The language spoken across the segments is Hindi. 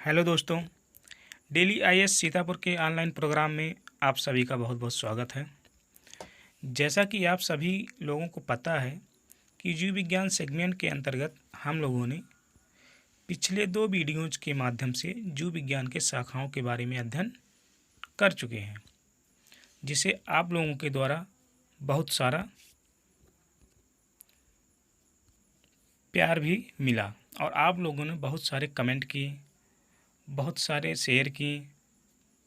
हेलो दोस्तों, डेली आईएएस सीतापुर के ऑनलाइन प्रोग्राम में आप सभी का बहुत बहुत स्वागत है। जैसा कि आप सभी लोगों को पता है कि जीव विज्ञान सेगमेंट के अंतर्गत हम लोगों ने पिछले 2 वीडियोज़ के माध्यम से जीव विज्ञान के शाखाओं के बारे में अध्ययन कर चुके हैं, जिसे आप लोगों के द्वारा बहुत सारा प्यार भी मिला और आप लोगों ने बहुत सारे कमेंट किए, बहुत सारे शेयर किए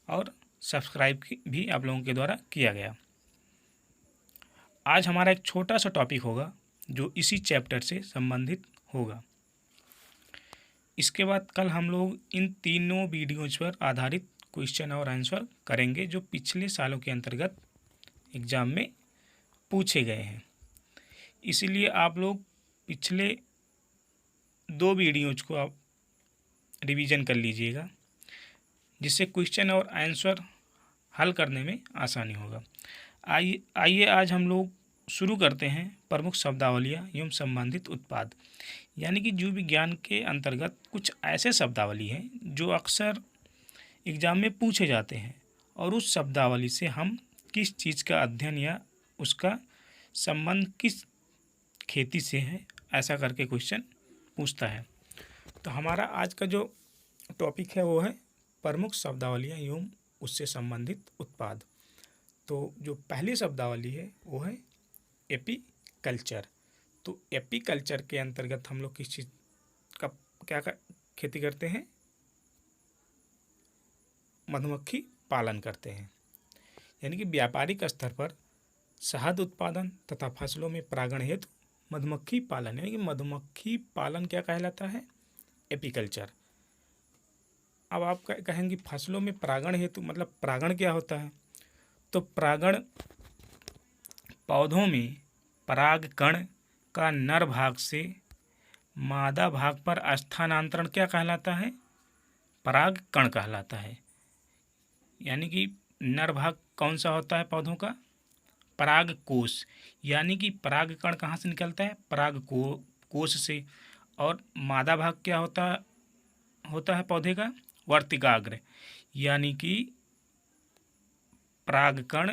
और सब्सक्राइब भी आप लोगों के द्वारा किया गया। आज हमारा एक छोटा सा टॉपिक होगा जो इसी चैप्टर से संबंधित होगा। इसके बाद कल हम लोग इन तीनों वीडियोज़ पर आधारित क्वेश्चन और आंसर करेंगे जो पिछले सालों के अंतर्गत एग्ज़ाम में पूछे गए हैं। इसीलिए आप लोग पिछले 2 वीडियोज़ को आप रिवीजन कर लीजिएगा, जिससे क्वेश्चन और आंसर हल करने में आसानी होगा। आइए आज हम लोग शुरू करते हैं प्रमुख शब्दावलियाँ एवं संबंधित उत्पाद। यानी कि जीव विज्ञान के अंतर्गत कुछ ऐसे शब्दावली हैं जो अक्सर एग्ज़ाम में पूछे जाते हैं और उस शब्दावली से हम किस चीज़ का अध्ययन या उसका संबंध किस खेती से है, ऐसा करके क्वेश्चन पूछता है। तो हमारा आज का जो टॉपिक है वो है प्रमुख शब्दावलियाँ एवं उससे संबंधित उत्पाद। तो जो पहली शब्दावली है वो है एपीकल्चर। तो एपीकल्चर के अंतर्गत हम लोग किस चीज़ का क्या खेती करते हैं? मधुमक्खी पालन करते हैं। यानी कि व्यापारिक स्तर पर शहद उत्पादन तथा फसलों में परागण हेतु मधुमक्खी पालन, यानी कि मधुमक्खी पालन क्या कहलाता है? एपीकल्चर। अब आप कहेंगे फसलों में परागण हेतु मतलब परागण क्या होता है? तो परागण पौधों में परागकण का नर भाग से मादा भाग पर स्थानांतरण क्या कहलाता है? परागकण कहलाता है। यानी कि नर भाग कौन सा होता है पौधों का? परागकोश। यानी कि परागकण कहाँ से निकलता है? कोश से। और मादा भाग क्या होता है पौधे का? वर्तिकाग्र। यानी कि परागकण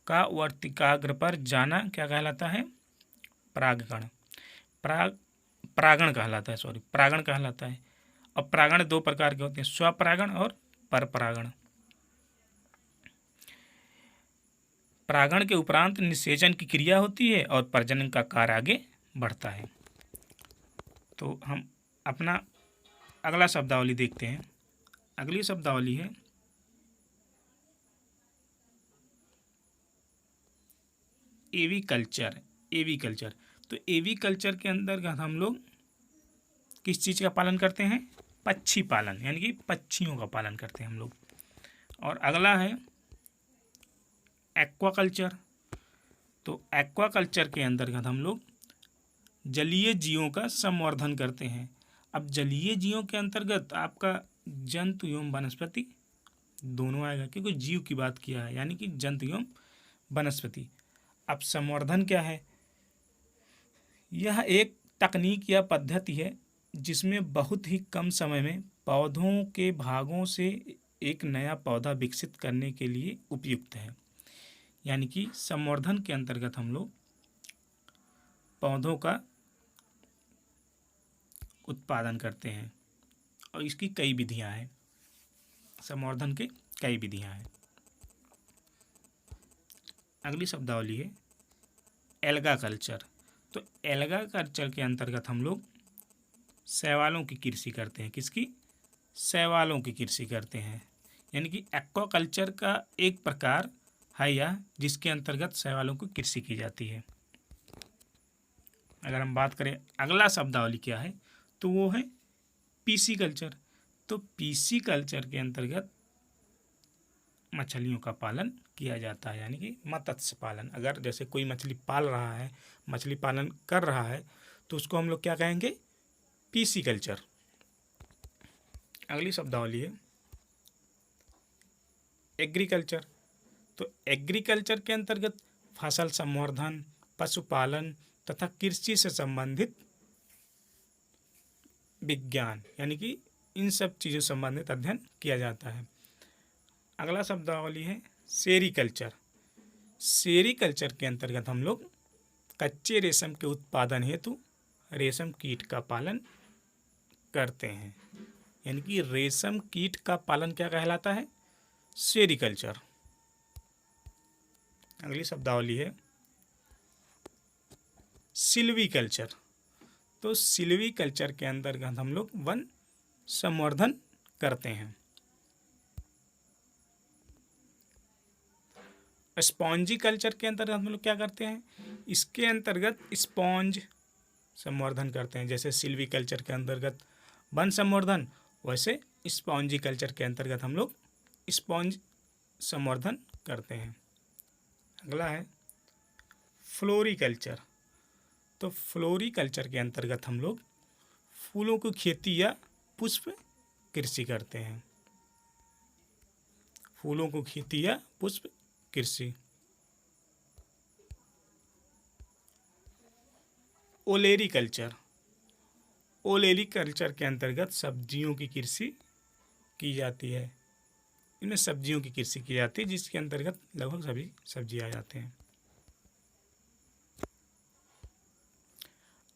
का वर्तिकाग्र पर जाना क्या कहलाता है? परागकण। परागण कहलाता है। अब परागण 2 प्रकार के होते हैं, स्वपरागण और परपरागण। परागण के उपरांत निषेचन की क्रिया होती है और प्रजनन का कार्य आगे बढ़ता है। तो हम अपना अगला शब्दावली देखते हैं। अगली शब्दावली है एवीकल्चर। तो एवीकल्चर के अंतर्गत हम लोग किस चीज़ का पालन करते हैं? पक्षी पालन, यानी कि पक्षियों का पालन करते हैं हम लोग। और अगला है एक्वाकल्चर। तो एक्वाकल्चर के अंतर्गत हम लोग जलीय जीवों का संवर्धन करते हैं। अब जलीय जीवों के अंतर्गत आपका जंतु एवं वनस्पति दोनों आएगा, क्योंकि जीव की बात किया है, यानी कि जंतु एवं वनस्पति। अब संवर्धन क्या है? यह एक तकनीक या पद्धति है जिसमें बहुत ही कम समय में पौधों के भागों से एक नया पौधा विकसित करने के लिए उपयुक्त है। यानी कि संवर्धन के अंतर्गत हम लोग पौधों का उत्पादन करते हैं और इसकी कई विधियां हैं। संवर्धन के कई विधियां हैं। अगली शब्दावली है एल्गा कल्चर। तो एल्गा कल्चर के अंतर्गत हम लोग शैवालों की कृषि करते हैं। किसकी? शैवालों की कृषि करते हैं। यानी कि एक्वाकल्चर का एक प्रकार है यह, जिसके अंतर्गत शैवालों की कृषि की जाती है। अगर हम बात करें अगला शब्दावली क्या है, तो वो है पीसी कल्चर। तो पीसी कल्चर के अंतर्गत मछलियों का पालन किया जाता है, यानी कि मत्स्य पालन। अगर जैसे कोई मछली पाल रहा है, मछली पालन कर रहा है, तो उसको हम लोग क्या कहेंगे? PC culture. अगली शब्दावली है एग्रीकल्चर। तो एग्रीकल्चर के अंतर्गत फसल संवर्धन, पशुपालन तथा कृषि से संबंधित विज्ञान, यानी कि इन सब चीज़ों से संबंधित अध्ययन किया जाता है। अगला शब्दावली है सेरीकल्चर। सेरीकल्चर के अंतर्गत हम लोग कच्चे रेशम के उत्पादन हेतु रेशम कीट का पालन करते हैं, यानी कि रेशम कीट का पालन क्या कहलाता है? सेरीकल्चर। अगली शब्दावली है सिल्वीकल्चर। तो सिल्वीकल्चर के अंतर्गत हम लोग वन संवर्धन करते हैं। स्पॉन्जी कल्चर के अंतर्गत हम लोग क्या करते हैं? इसके अंतर्गत स्पॉन्ज संवर्धन करते हैं। जैसे सिल्वी कल्चर के अंतर्गत वन संवर्धन, वैसे स्पॉन्जी कल्चर के अंतर्गत हम लोग स्पॉन्ज संवर्धन करते हैं। अगला है फ्लोरीकल्चर। तो फ्लोरीकल्चर के अंतर्गत हम लोग फूलों की खेती या पुष्प कृषि करते हैं। फूलों को खेती या पुष्प कृषि। ओलेरी कल्चर। ओलेरी कल्चर के अंतर्गत सब्जियों की कृषि की जाती है। इनमें सब्जियों की कृषि की जाती है, जिसके अंतर्गत लगभग सभी सब्जी आ जाते हैं।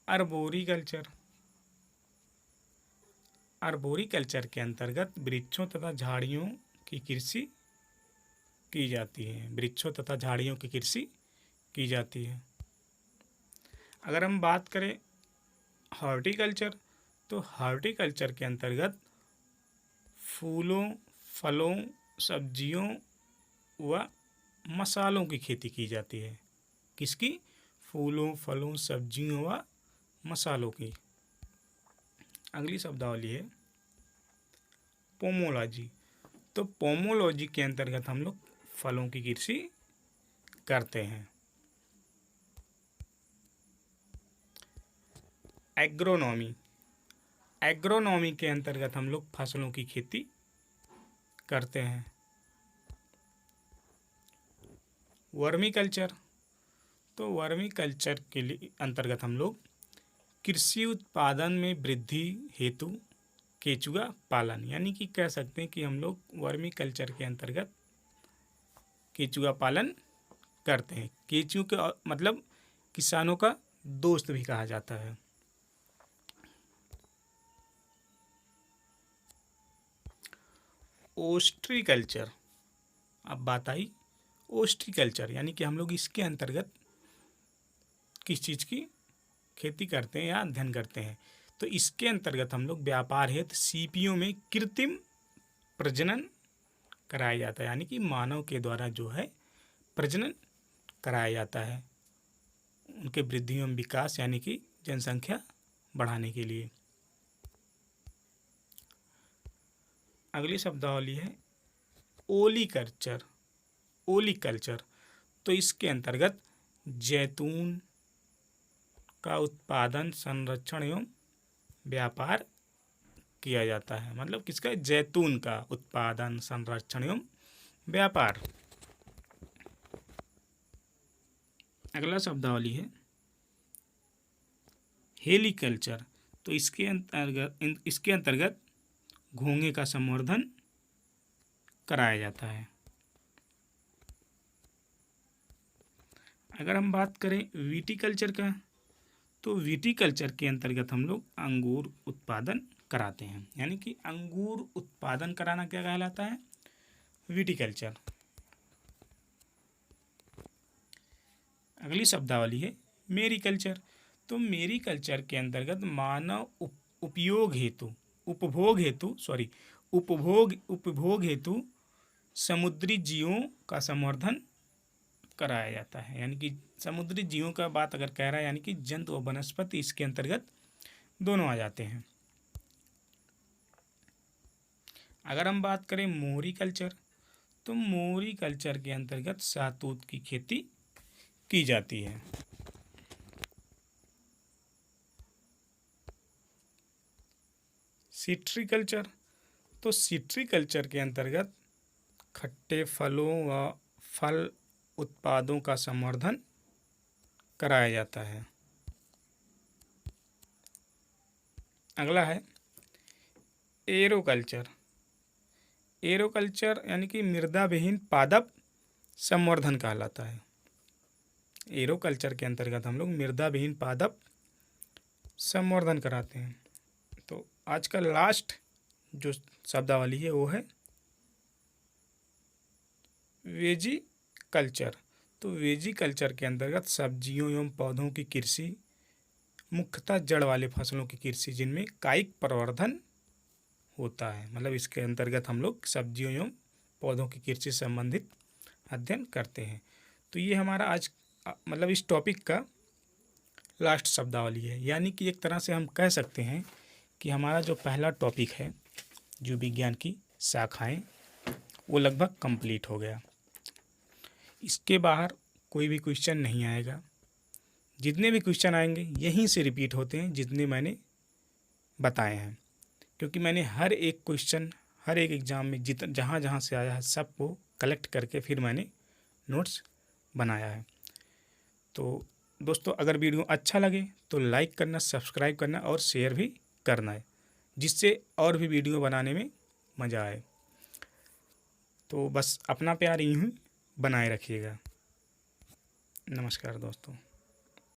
अर्बोरी कल्चर। अर्बोरी कल्चर के अंतर्गत वृक्षों तथा झाड़ियों की कृषि की जाती है। वृक्षों तथा झाड़ियों की कृषि की जाती है। अगर हम बात करें हॉर्टिकल्चर, तो हॉर्टिकल्चर के अंतर्गत फूलों, फलों, सब्जियों व मसालों की खेती की जाती है। किसकी? फूलों, फलों, सब्जियों व मसालों की। अगली शब्दावली है पोमोलॉजी। तो पोमोलॉजी के अंतर्गत हम लोग फलों की कृषि करते हैं। एग्रोनॉमी। एग्रोनॉमी के अंतर्गत हम लोग फसलों की खेती करते हैं। Vermi culture. तो वर्मी कल्चर के लिए अंतर्गत हम लोग कृषि उत्पादन में वृद्धि हेतु केचुआ पालन, यानी कि कह सकते हैं कि हम लोग वर्मी कल्चर के अंतर्गत केचुआ पालन करते हैं। केचुआ के मतलब किसानों का दोस्त भी कहा जाता है। ओस्ट्रीकल्चर। अब बात आई ओस्ट्रीकल्चर, यानी कि हम लोग इसके अंतर्गत किस चीज़ की खेती करते हैं या अध्ययन करते हैं? तो इसके अंतर्गत हम लोग व्यापार हेतु सीपियों में कृत्रिम प्रजनन कराया जाता है, यानी कि मानव के द्वारा जो है प्रजनन कराया जाता है उनके वृद्धि एवं विकास, यानी कि जनसंख्या बढ़ाने के लिए। अगली शब्दावली है ओलीकल्चर। ओलीकल्चर, तो इसके अंतर्गत जैतून का उत्पादन, संरक्षण एवं व्यापार किया जाता है। मतलब किसका? जैतून का उत्पादन, संरक्षण एवं व्यापार। अगला शब्दावली है हेलीकल्चर। तो इसके अंतर्गत घोंघे का संवर्धन कराया जाता है। अगर हम बात करें विटीकल्चर का, तो विटीकल्चर के अंतर्गत हम लोग अंगूर उत्पादन कराते हैं, यानी कि अंगूर उत्पादन कराना क्या कहलाता है? विटीकल्चर। अगली शब्दावली है मेरीकल्चर। तो मेरीकल्चर के अंतर्गत मानव उपभोग हेतु समुद्री जीवों का संवर्धन कराया जाता है, यानी कि समुद्री जीवों का बात अगर कह रहा है, यानी कि जंतु और वनस्पति इसके अंतर्गत दोनों आ जाते हैं। अगर हम बात करें मोरी कल्चर, तो मोरी कल्चर के अंतर्गत शहतूत की खेती की जाती है। सिट्रीकल्चर, तो सिट्रीकल्चर के अंतर्गत खट्टे फलों व फल उत्पादों का संवर्धन कराया जाता है। अगला है एरोकल्चर, एरोकल्चर यानी कि मृदा विहीन पादप संवर्धन कहलाता है। एरोकल्चर के अंतर्गत हम लोग मृदा विहीन पादप संवर्धन कराते हैं। तो आज का लास्ट जो शब्दावली है वो है वेजी कल्चर। तो वेजी कल्चर के अंतर्गत सब्जियों एवं पौधों की कृषि, मुख्यतः जड़ वाले फसलों की कृषि जिनमें कायिक प्रवर्धन होता है। मतलब इसके अंतर्गत हम लोग सब्जियों एवं पौधों की कृषि से संबंधित अध्ययन करते हैं। तो ये हमारा आज मतलब इस टॉपिक का लास्ट शब्दावली है। यानी कि एक तरह से हम कह सकते हैं कि हमारा जो पहला टॉपिक है जीव विज्ञान की शाखाएं वो लगभग कंप्लीट हो गया। इसके बाहर कोई भी क्वेश्चन नहीं आएगा। जितने भी क्वेश्चन आएंगे यहीं से रिपीट होते हैं जितने मैंने बताए हैं, क्योंकि मैंने हर एक क्वेश्चन हर एक एग्ज़ाम में जहाँ जहाँ से आया है सबको कलेक्ट करके फिर मैंने नोट्स बनाया है। तो दोस्तों अगर वीडियो अच्छा लगे तो लाइक करना, सब्सक्राइब करना और शेयर भी करना है, जिससे और भी वीडियो बनाने में मज़ा आए। तो बस अपना प्यार यूँ ही बनाए रखिएगा। नमस्कार दोस्तों।